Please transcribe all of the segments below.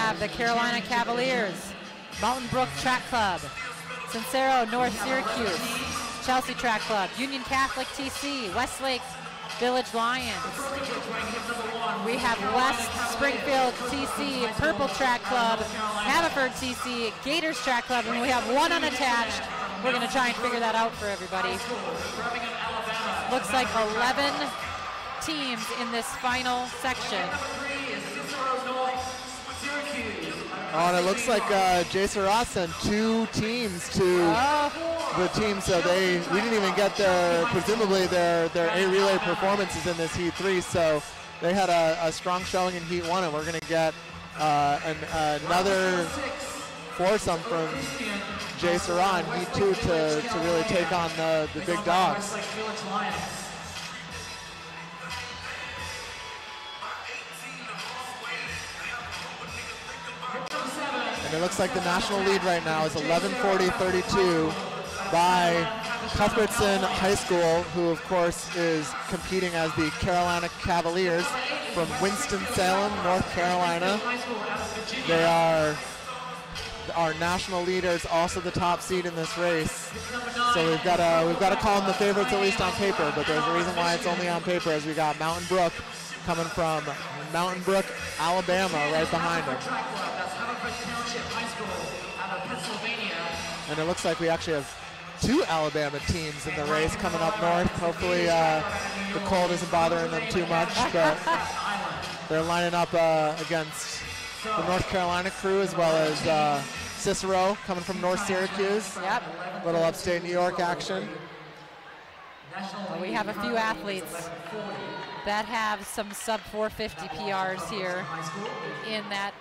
have the Carolina Cavaliers, Mountain Brook Track Club, Sincero North Syracuse, Chelsea Track Club, Union Catholic TC, Westlake Village Lions. We have West Springfield TC, Purple Track Club, Haverford TC, Gators Track Club, and we have one unattached. We're going to try and figure that out for everybody. Looks like 11 teams in this final section. Oh, and it looks like Jay Surratt sent 2 teams to the team, so we didn't even get presumably their A relay performances in this Heat 3, so they had a strong showing in Heat 1, and we're going to get another foursome from Jay Surratt in Heat 2 to really take on the big dogs. And it looks like the national lead right now is 11:40-32 by Cuthbertson High School, who of course is competing as the Carolina Cavaliers from Winston-Salem, North Carolina. They are our national leaders, also the top seed in this race. So we've got to call them the favorites, at least on paper, but there's a reason why it's only on paper, as we got Mountain Brook coming from Mountain Brook, Alabama, right behind them. And it looks like we actually have 2 Alabama teams in the race coming up north. Hopefully the cold isn't bothering them too much, but they're lining up against the North Carolina crew, as well as Cicero coming from North Syracuse. Yep. Little upstate New York action. Well, we have a few athletes that have some sub 450 PRs here in that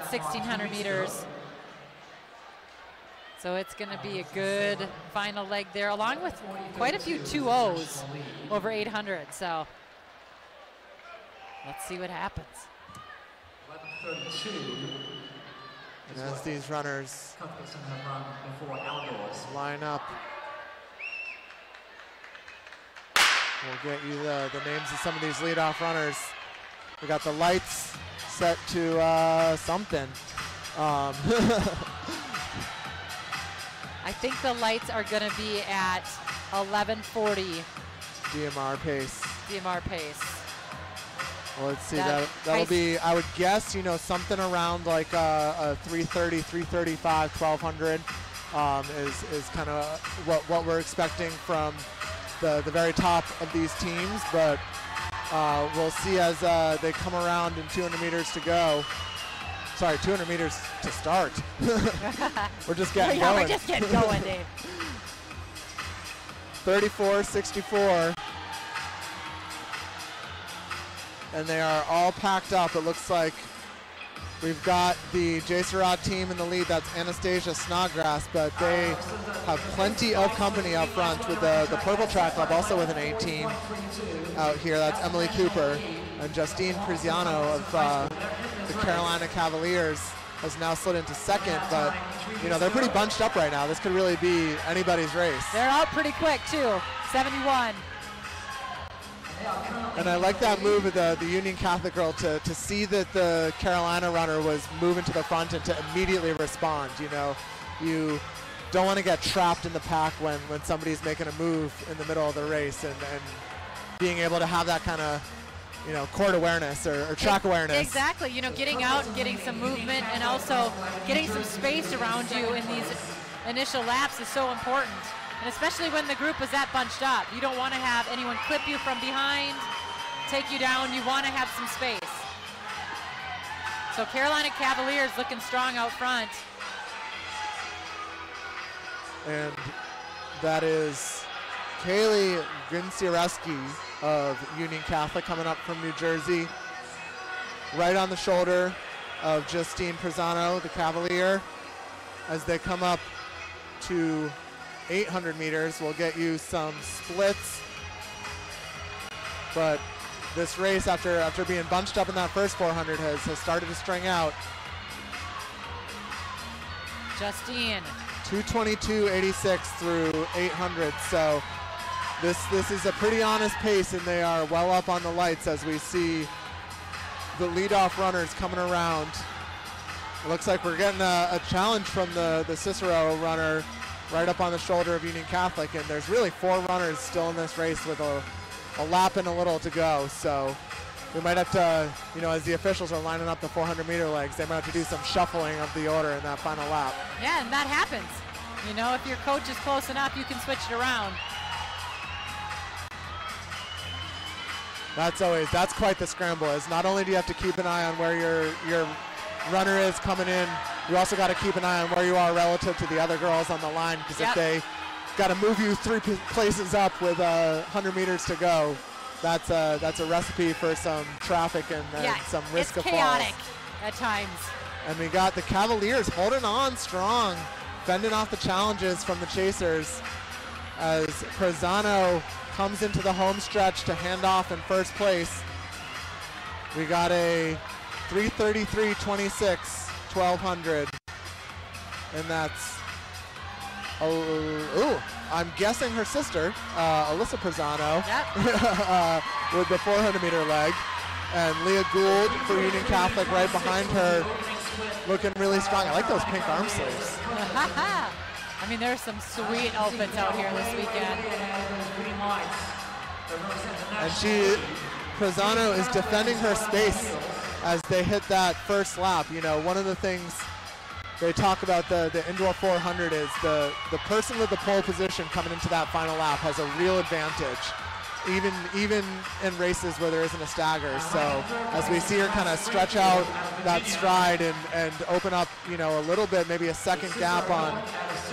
1600 meters. So it's going to be a good final leg there, along with quite a few 2.0s over 800. So let's see what happens. And as these runners line up, we'll get you the names of some of these leadoff runners. We got the lights set to something. I think the lights are going to be at 11:40 DMR pace. DMR pace. Well, let's see, that'll be, I would guess, you know, something around like a 3:30, 3:35, 1200 is kind of what we're expecting from the very top of these teams, but we'll see as they come around in 200 meters to go. Sorry, 200 meters to start. We're just getting going. We're just getting going, Dave. 34-64. And they are all packed up. It looks like we've got the Jay Surratt team in the lead. That's Anastasia Snodgrass, but they have plenty of company up front with the Purple Track Club, also with an 18 out here. That's Emily Cooper. And Justine Priziano of the Carolina Cavaliers has now slid into second, but you know, they're pretty bunched up right now. This could really be anybody's race. They're out pretty quick too, 71. And I like that move of the Union Catholic girl to see that the Carolina runner was moving to the front and to immediately respond. You know, you don't want to get trapped in the pack when somebody's making a move in the middle of the race, and being able to have that kind of, you know, court awareness or track awareness. Exactly, you know, getting out and getting some movement and also getting some space around you in these initial laps is so important. And especially when the group is that bunched up. You don't want to have anyone clip you from behind, take you down. You want to have some space. So Carolina Cavaliers looking strong out front. And that is Kaylee Vinciereski of Union Catholic coming up from New Jersey. Right on the shoulder of Justine Prizzano, the Cavalier. As they come up to 800 meters, we'll get you some splits. But this race, after being bunched up in that first 400, has started to string out. Justine. 2:22.86 through 800. So this is a pretty honest pace, and they are well up on the lights as we see the leadoff runners coming around It looks like we're getting a challenge from the Cicero runner right up on the shoulder of Union Catholic, and there's really 4 runners still in this race with a lap and a little to go. So we might have to, you know, as the officials are lining up the 400-meter legs, they might have to do some shuffling of the order in that final lap. Yeah, and that happens. You know, if your coach is close enough, you can switch it around. That's quite the scramble. Is not only do you have to keep an eye on where your runner is coming in, you also got to keep an eye on where you are relative to the other girls on the line, because if they got to move you 3 places up with 100 meters to go, that's a recipe for some traffic and some risk of falls. It's chaotic at times. And we got the Cavaliers holding on strong, fending off the challenges from the chasers as Prezano comes into the home stretch to hand off in first place. We got a 3:33.26, 1200, and that's I'm guessing her sister, Alyssa Prezano, with the 400-meter leg, and Leah Gould for Union Catholic right behind her, looking really strong. I like those pink arm sleeves. I mean, there's some sweet outfits out here this weekend. And Prezano is defending her space as they hit that first lap. You know, one of the things they talk about the indoor 400 is the person with the pole position coming into that final lap has a real advantage, even in races where there isn't a stagger. So as we see her kind of stretch out that stride and open up, you know, a little bit, maybe a second gap on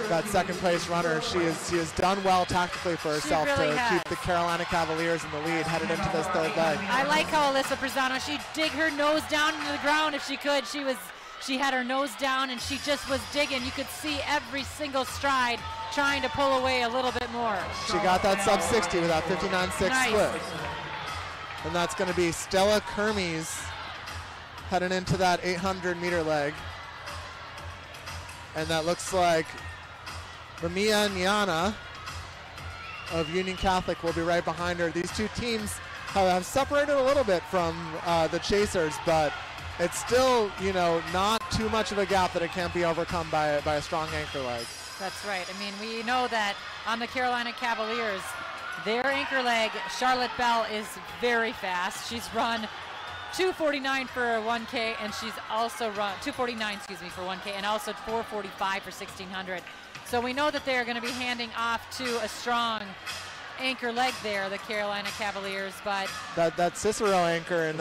that second place runner, she has done well tactically for herself keep the Carolina Cavaliers in the lead headed into this third leg. I like how Alyssa Prezano, she'd dig her nose down into the ground if she could. She had her nose down and she just was digging. You could see every single stride trying to pull away a little bit more. She got that sub 60 with that 59.6 split. And that's going to be Stella Kermes heading into that 800-meter leg. And that looks like Ramia Nyana of Union Catholic will be right behind her. These two teams have separated a little bit from the chasers, but it's still, you know, not too much of a gap that it can't be overcome by a strong anchor leg. That's right. I mean, we know that on the Carolina Cavaliers, their anchor leg, Charlotte Bell, is very fast. She's run 2:49 for 1K, and she's also run 2:49, for 1K, and also 4:45 for 1600. So we know that they're going to be handing off to a strong anchor leg there, the Carolina Cavaliers, but that Cicero anchor in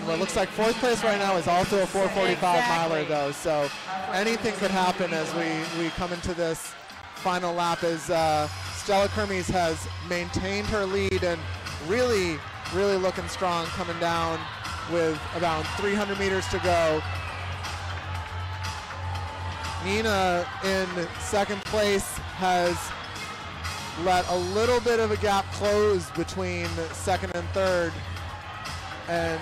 what looks like fourth place right now is also a 4:45 miler though. So anything could happen as we come into this final lap, as Stella Kermes has maintained her lead and really looking strong coming down with about 300 meters to go. Nina in second place has let a little bit of a gap close between second and third, and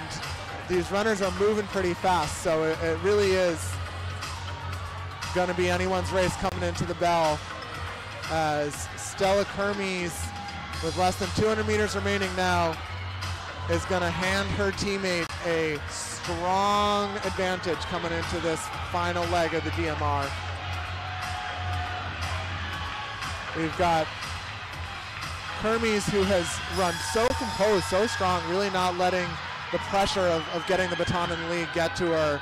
these runners are moving pretty fast, so it really is going to be anyone's race coming into the bell, as Stella Kermes, with less than 200 meters remaining now, is going to hand her teammate a strong advantage coming into this final leg of the DMR. We've got Kermes, who has run so composed, so strong, really not letting the pressure of getting the baton in the lead get to her.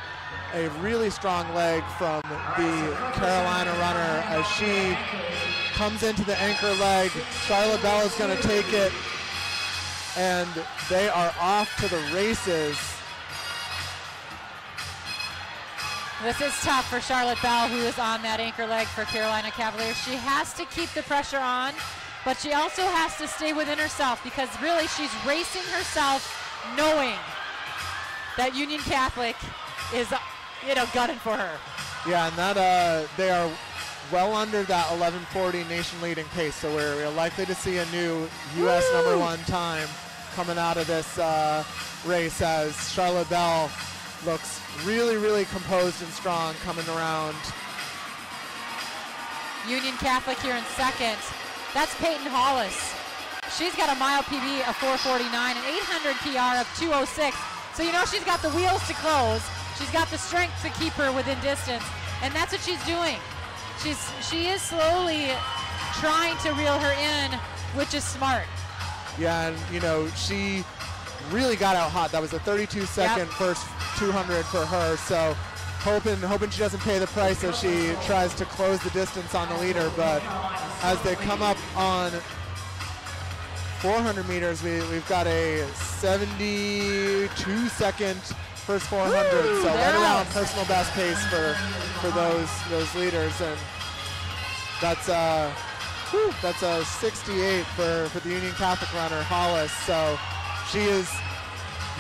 A really strong leg from the Carolina runner as she comes into the anchor leg. Charlotte Bell is going to take it, and they are off to the races. This is tough for Charlotte Bell, who is on that anchor leg for Carolina Cavaliers. She has to keep the pressure on, but she also has to stay within herself, because really she's racing herself knowing that Union Catholic is, gunning for her. Yeah, and that they are well under that 11:40 nation leading pace, so we're likely to see a new U.S. #1 time coming out of this race, as Charlotte Bell looks really composed and strong coming around. Union Catholic here in second. That's Peyton Hollis. She's got a mile PB of 4:49, an 800 PR of 2:06. So she's got the wheels to close. She's got the strength to keep her within distance, and that's what she's doing. She is slowly trying to reel her in, which is smart. Yeah, and you know, she really got out hot. That was a 32-second first 200 for her, so hoping she doesn't pay the price as she tries to close the distance on the leader. But as they come up on 400 meters, we've got a 72-second first 400, so right around personal best pace for those leaders, and that's a 68 for the Union Catholic runner Hollis. So she is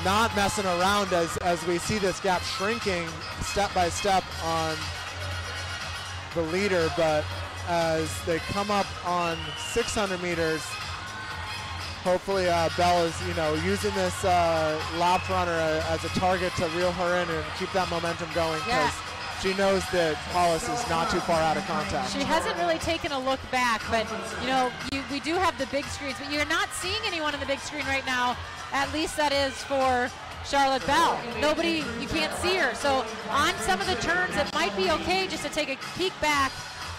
not messing around as we see this gap shrinking step by step on the leader, but as they come up on 600 meters, hopefully Bell is, you know, using this lap runner as a target to reel her in and keep that momentum going, because she knows that Hollis is not too far out of contact. She hasn't really taken a look back, but you know, we do have the big screens, but you're not seeing anyone on the big screen right now. At least that is for Charlotte Bell. Nobody, you can't see her. So on some of the turns, it might be okay just to take a peek back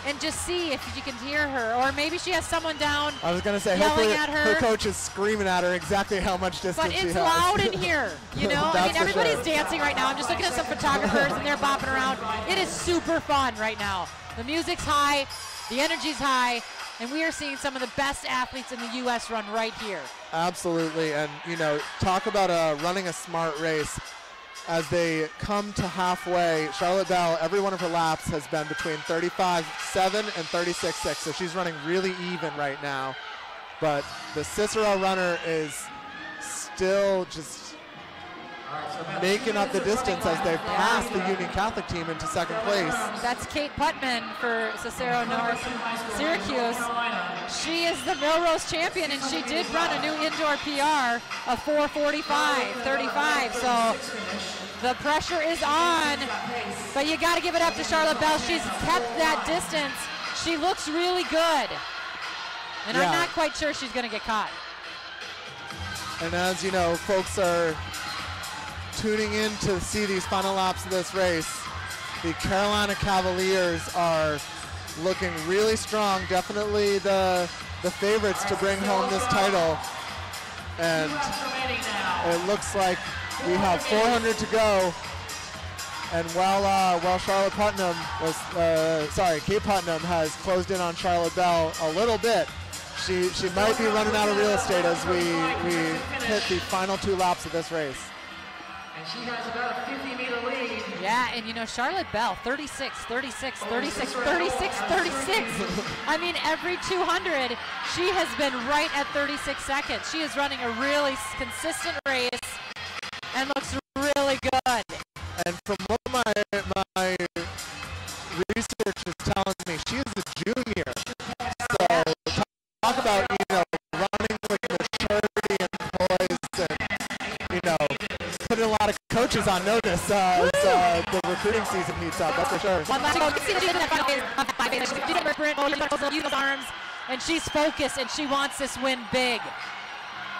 and just see if you can hear her, or maybe she has someone down. I was going to say, yelling hopefully at her. Her coach is screaming at her exactly how much distance she has. But it's loud in here, you know? I mean, everybody's sure. dancing right now. I'm just looking at some photographers and they're bopping around. It is super fun right now. The music's high, the energy's high, and we are seeing some of the best athletes in the U.S. run right here. Absolutely, and you know, talk about running a smart race. As they come to halfway, Charlotte Bell, every one of her laps has been between 35.7 and 36.6, so she's running really even right now. But the Cicero runner is still just making up the distance as they pass the Union Catholic team into second place. That's Kate Putman for Cicero North Syracuse. She is the Millrose champion, and she did run a new indoor PR of 4:45.35. So the pressure is on, but you got to give it up to Charlotte Bell. She's kept that distance. She looks really good, and I'm not quite sure she's going to get caught. And as you know, folks are tuning in to see these final laps of this race. The Carolina Cavaliers are looking really strong, definitely the favorites to bring home this title. And it looks like we have 400 to go. And while Charlotte Putnam Kate Putnam has closed in on Charlotte Bell a little bit, she might be running out of real estate as we hit the final two laps of this race. And she has about a 50-meter lead. Yeah, and you know, Charlotte Bell, 36, 36, 36, 36, 36. I mean, every 200, she has been right at 36 seconds. She is running a really consistent race and looks really good. And from what my research is telling me, she is a junior. So talk about, you know, running with maturity and poise, and, you know, putting a lot of coaches on notice as the recruiting season heats up, that's for sure. And she's focused, and she wants this win big.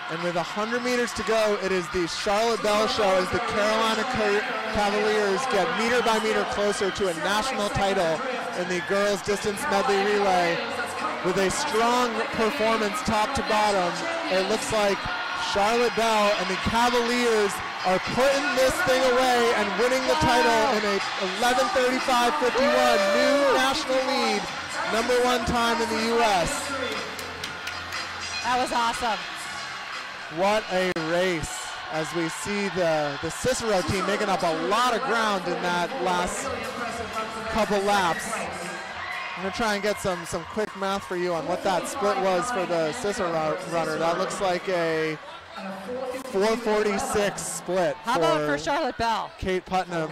And with 100 meters to go, it is the Charlotte Bell show as the Carolina Cavaliers get meter by meter closer to a national title in the girls distance medley relay. With a strong performance top to bottom, it looks like Charlotte Bell and the Cavaliers are putting this thing away and winning the title in a 11:35.51 new national lead, #1 time in the U.S. That was awesome. What a race, as we see the Cicero team making up a lot of ground in that last couple laps. I'm going to try and get some quick math for you on what that split was for the Cicero runner. That looks like a 4:46 split. How about for Charlotte Bell? Kate Putnam.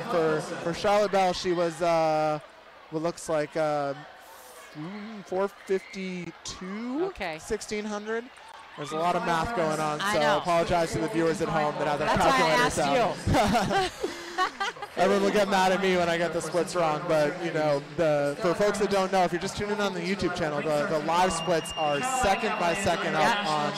For Charlotte Bell, she was what looks like 4:52. Okay. 1600. There's a lot of math going on, so I apologize to the viewers at home that have their That's calculators why I asked out. Everyone will get mad at me when I get the splits wrong, but you know, for folks that don't know, if you're just tuning in on the YouTube channel, the live splits are second by second up on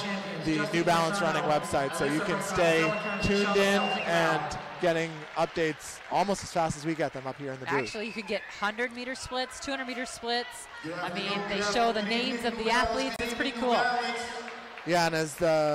the New Balance running website, so you can stay tuned in and getting updates almost as fast as we get them up here in the booth. Actually, you could get 100-meter splits, 200-meter splits. I mean, they show the names of the athletes. It's pretty cool. Yeah, and as the